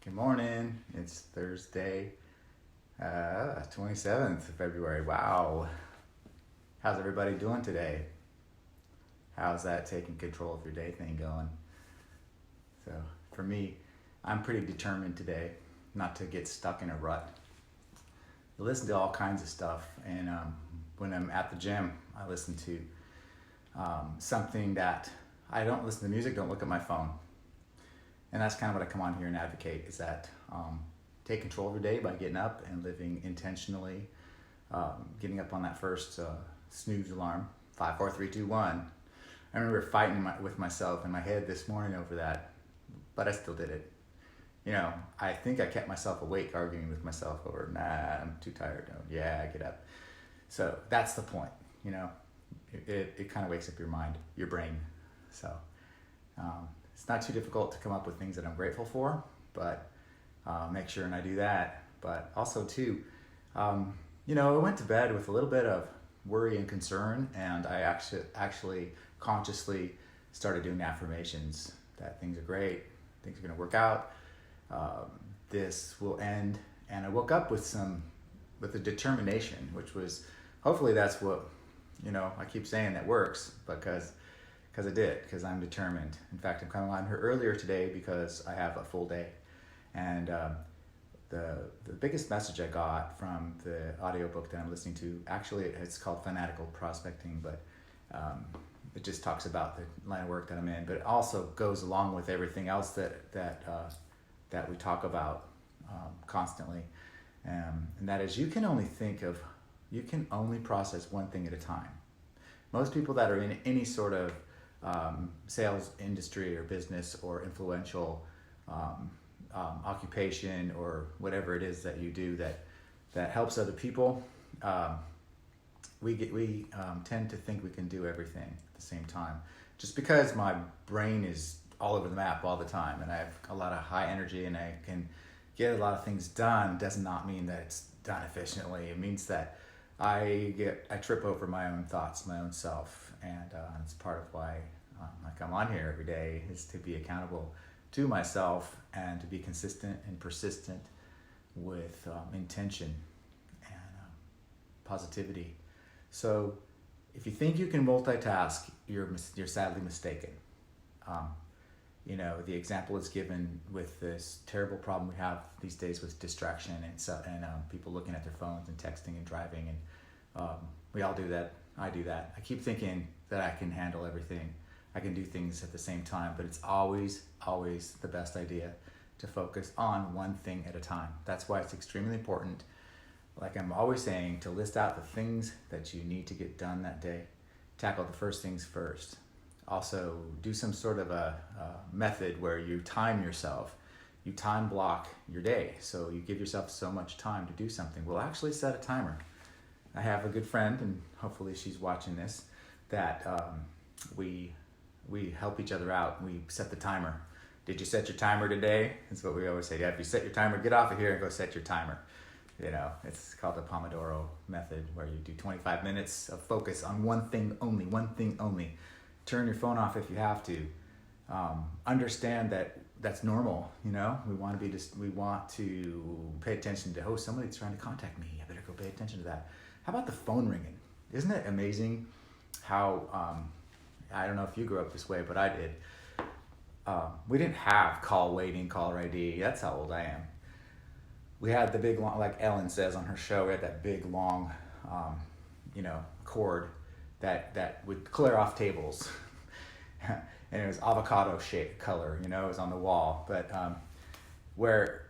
Good morning. It's Thursday, 27th of February. Wow. How's everybody doing today? How's that taking control of your day thing going? So, for me, I'm pretty determined today not to get stuck in a rut. I listen to all kinds of stuff, and when I'm at the gym, I listen to something that I don't listen to music, don't look at my phone. And that's kind of what I come on here and advocate is that take control of your day by getting up and living intentionally, getting up on that first snooze alarm, 5, 4, 3, 2, 1. I remember fighting with myself in my head this morning over that, but I still did it. You know, I think I kept myself awake arguing with myself over, nah, I'm too tired. No, yeah, get up. So that's the point, you know. It kind of wakes up your mind, your brain. So it's not too difficult to come up with things that I'm grateful for, but make sure and I do that. But also too, you know, I went to bed with a little bit of worry and concern, and I actually consciously started doing affirmations that things are great, things are going to work out, this will end. And I woke up with a determination, which was, hopefully that's what, you know, I keep saying that works, because I did, because I'm determined. In fact, I'm coming on here earlier today because I have a full day. And the biggest message I got from the audiobook that I'm listening to, actually it's called Fanatical Prospecting, but it just talks about the line of work that I'm in, but it also goes along with everything else that we talk about constantly. And that is, you can only process one thing at a time. Most people that are in any sort of sales industry or business or influential occupation or whatever it is that you do that helps other people, we tend to think we can do everything at the same time. Just because my brain is all over the map all the time and I have a lot of high energy and I can get a lot of things done does not mean that it's done efficiently. It means that I trip over my own thoughts, my own self, and it's part of why I come on here every day, is to be accountable to myself and to be consistent and persistent with intention and positivity. So if you think you can multitask, you're sadly mistaken. You know, the example is given with this terrible problem we have these days with distraction and people looking at their phones and texting and driving, and we all do that. I do that. I keep thinking that I can handle everything. I can do things at the same time, but it's always the best idea to focus on one thing at a time. That's why it's extremely important, like I'm always saying, to list out the things that you need to get done that day. Tackle the first things first. Also, do some sort of a method where you time yourself. You time block your day. So you give yourself so much time to do something. We'll actually set a timer. I have a good friend, and hopefully she's watching this, that we help each other out. We set the timer. Did you set your timer today? That's what we always say. Yeah, if you set your timer, get off of here and go set your timer. You know, it's called the Pomodoro method, where you do 25 minutes of focus on one thing only. Turn your phone off if you have to. Understand that that's normal. You know, we want to pay attention to, somebody's trying to contact me. I better go pay attention to that. How about the phone ringing? Isn't it amazing how, I don't know if you grew up this way, but I did. We didn't have call waiting, caller ID. That's how old I am. We had the big long, like Ellen says on her show, we had that big long, cord that would clear off tables. And it was avocado shaped color, it was on the wall. But where,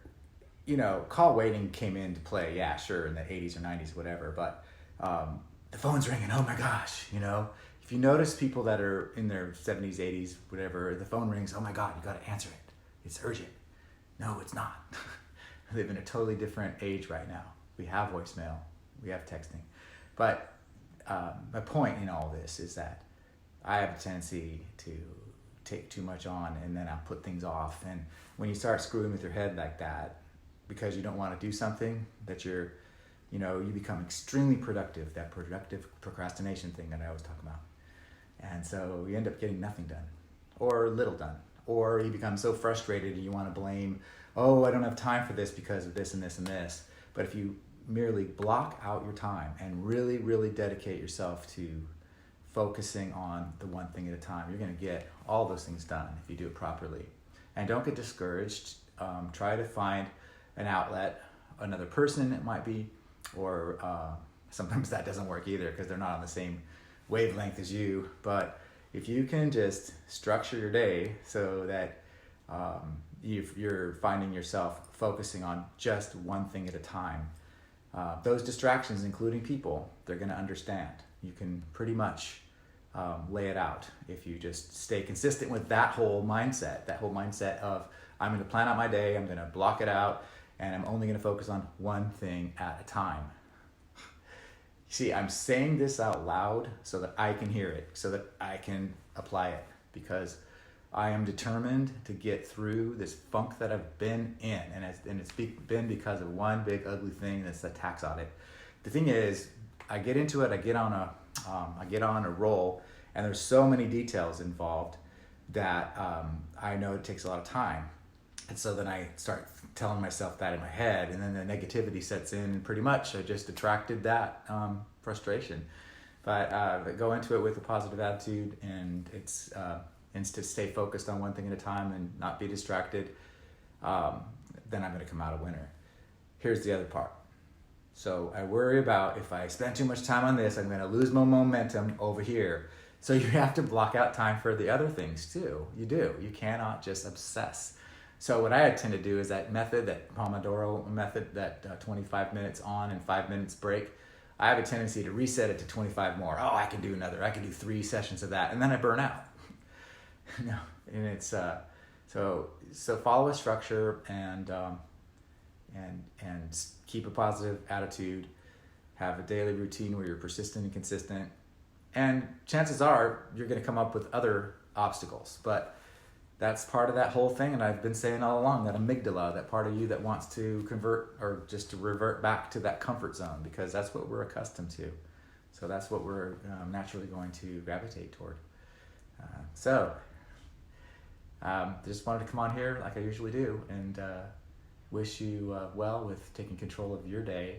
call waiting came into play, yeah, sure, in the 80s or 90s, whatever. But the phone's ringing, oh my gosh, If you notice people that are in their 70s, 80s, whatever, the phone rings, oh my God, you got to answer it. It's urgent. No, it's not. We live in a totally different age right now. We have voicemail, we have texting. But my point in all this is that I have a tendency to take too much on, and then I'll put things off. And when you start screwing with your head like that, because you don't want to do something that you become extremely productive, that productive procrastination thing that I always talk about. And so you end up getting nothing done, or little done, or you become so frustrated and you want to blame, oh, I don't have time for this because of this and this and this. But if you merely block out your time and really, really dedicate yourself to focusing on the one thing at a time, you're going to get all those things done if you do it properly. And don't get discouraged. Try to find an outlet, another person it might be, or sometimes that doesn't work either because they're not on the same wavelength as you. But if you can just structure your day so that you're finding yourself focusing on just one thing at a time, those distractions, including people, they're going to understand. You can pretty much lay it out if you just stay consistent with that whole mindset of, I'm going to plan out my day, I'm going to block it out, and I'm only going to focus on one thing at a time. See, I'm saying this out loud so that I can hear it, so that I can apply it, because I am determined to get through this funk that I've been in, and it's been because of one big ugly thing, that's the tax audit. The thing is, I get into it, I get on a roll, and there's so many details involved that I know it takes a lot of time. And so then I start telling myself that in my head, and then the negativity sets in, and pretty much I just attracted that frustration. But go into it with a positive attitude, and it's to stay focused on one thing at a time and not be distracted, then I'm going to come out a winner. Here's the other part. So I worry about, if I spend too much time on this, I'm going to lose my momentum over here. So you have to block out time for the other things too. You do. You cannot just obsess. So what I tend to do is that method, that Pomodoro method, that 25 minutes on and 5 minutes break. I have a tendency to reset it to 25 more. Oh, I can do 3 sessions of that, and then I burn out. No, and it's so follow a structure and keep a positive attitude. Have a daily routine where you're persistent and consistent. And chances are you're going to come up with other obstacles, but that's part of that whole thing. And I've been saying all along, that amygdala, that part of you that wants to convert or just to revert back to that comfort zone, because that's what we're accustomed to. So that's what we're naturally going to gravitate toward. Just wanted to come on here like I usually do and wish you well with taking control of your day,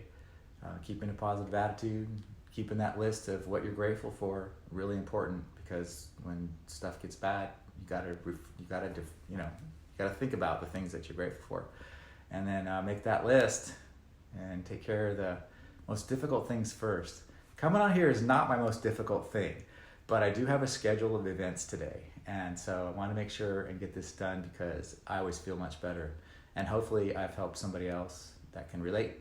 keeping a positive attitude, keeping that list of what you're grateful for really important, because when stuff gets bad, you gotta think about the things that you're grateful for, and then make that list and take care of the most difficult things first. Coming on here is not my most difficult thing, but I do have a schedule of events today, and so I want to make sure and get this done because I always feel much better, and hopefully I've helped somebody else that can relate,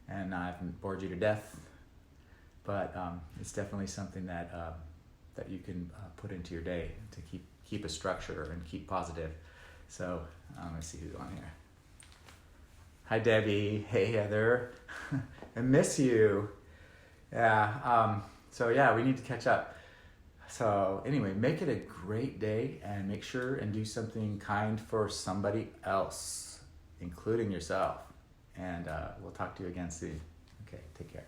and I haven't bored you to death, but it's definitely something that you can put into your day to keep a structure and keep positive. So let's see who's on here. Hi Debbie. Hey Heather. I miss you. Yeah. So yeah, we need to catch up. So anyway, make it a great day and make sure and do something kind for somebody else, including yourself. And we'll talk to you again soon. Okay, take care.